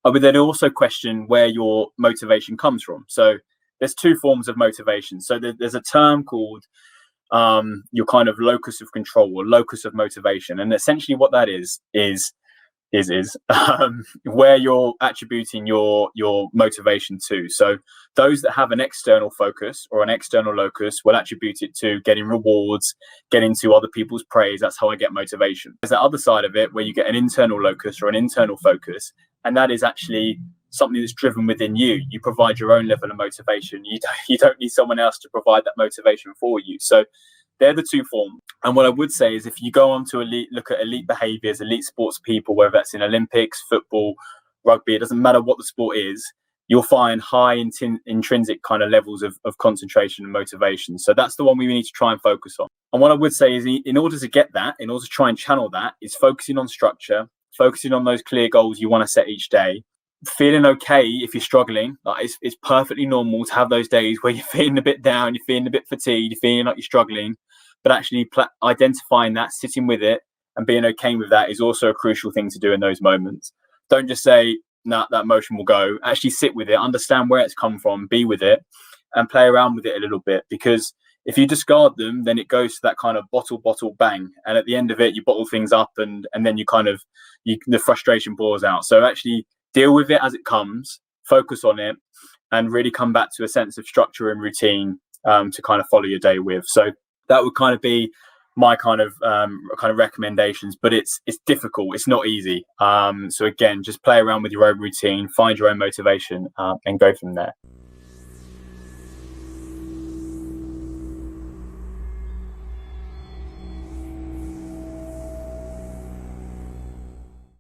I would then also question where your motivation comes from. So there's two forms of motivation. So there's a term called your kind of locus of control or locus of motivation, and essentially what that is where you're attributing your motivation to. So those that have an external focus or an external locus will attribute it to getting rewards, getting to other people's praise. That's how I get motivation. There's that other side of it where you get an internal locus or an internal focus, and that is actually something that's driven within you. You provide your own level of motivation. You don't need someone else to provide that motivation for you. So they're the two forms. And what I would say is, if you go on to look at elite behaviors, elite sports people, whether that's in Olympics, football, rugby, it doesn't matter what the sport is, you'll find high intrinsic kind of levels of concentration and motivation. So that's the one we need to try and focus on. And what I would say is, in order to get that, in order to try and channel that, is focusing on structure, focusing on those clear goals you want to set each day, feeling okay if you're struggling. Like it's perfectly normal to have those days where you're feeling a bit down, you're feeling a bit fatigued, you're feeling like you're struggling, but actually identifying that, sitting with it and being okay with that is also a crucial thing to do in those moments. Don't just say, nah, that emotion will go. Actually sit with it, understand where it's come from, be with it and play around with it a little bit, because if you discard them, then it goes to that kind of bottle, bang. And at the end of it, you bottle things up and then the frustration pours out. So actually deal with it as it comes, focus on it, and really come back to a sense of structure and routine to kind of follow your day with. So that would kind of be my kind of recommendations, but it's difficult. It's not easy. So again, just play around with your own routine, find your own motivation, and go from there.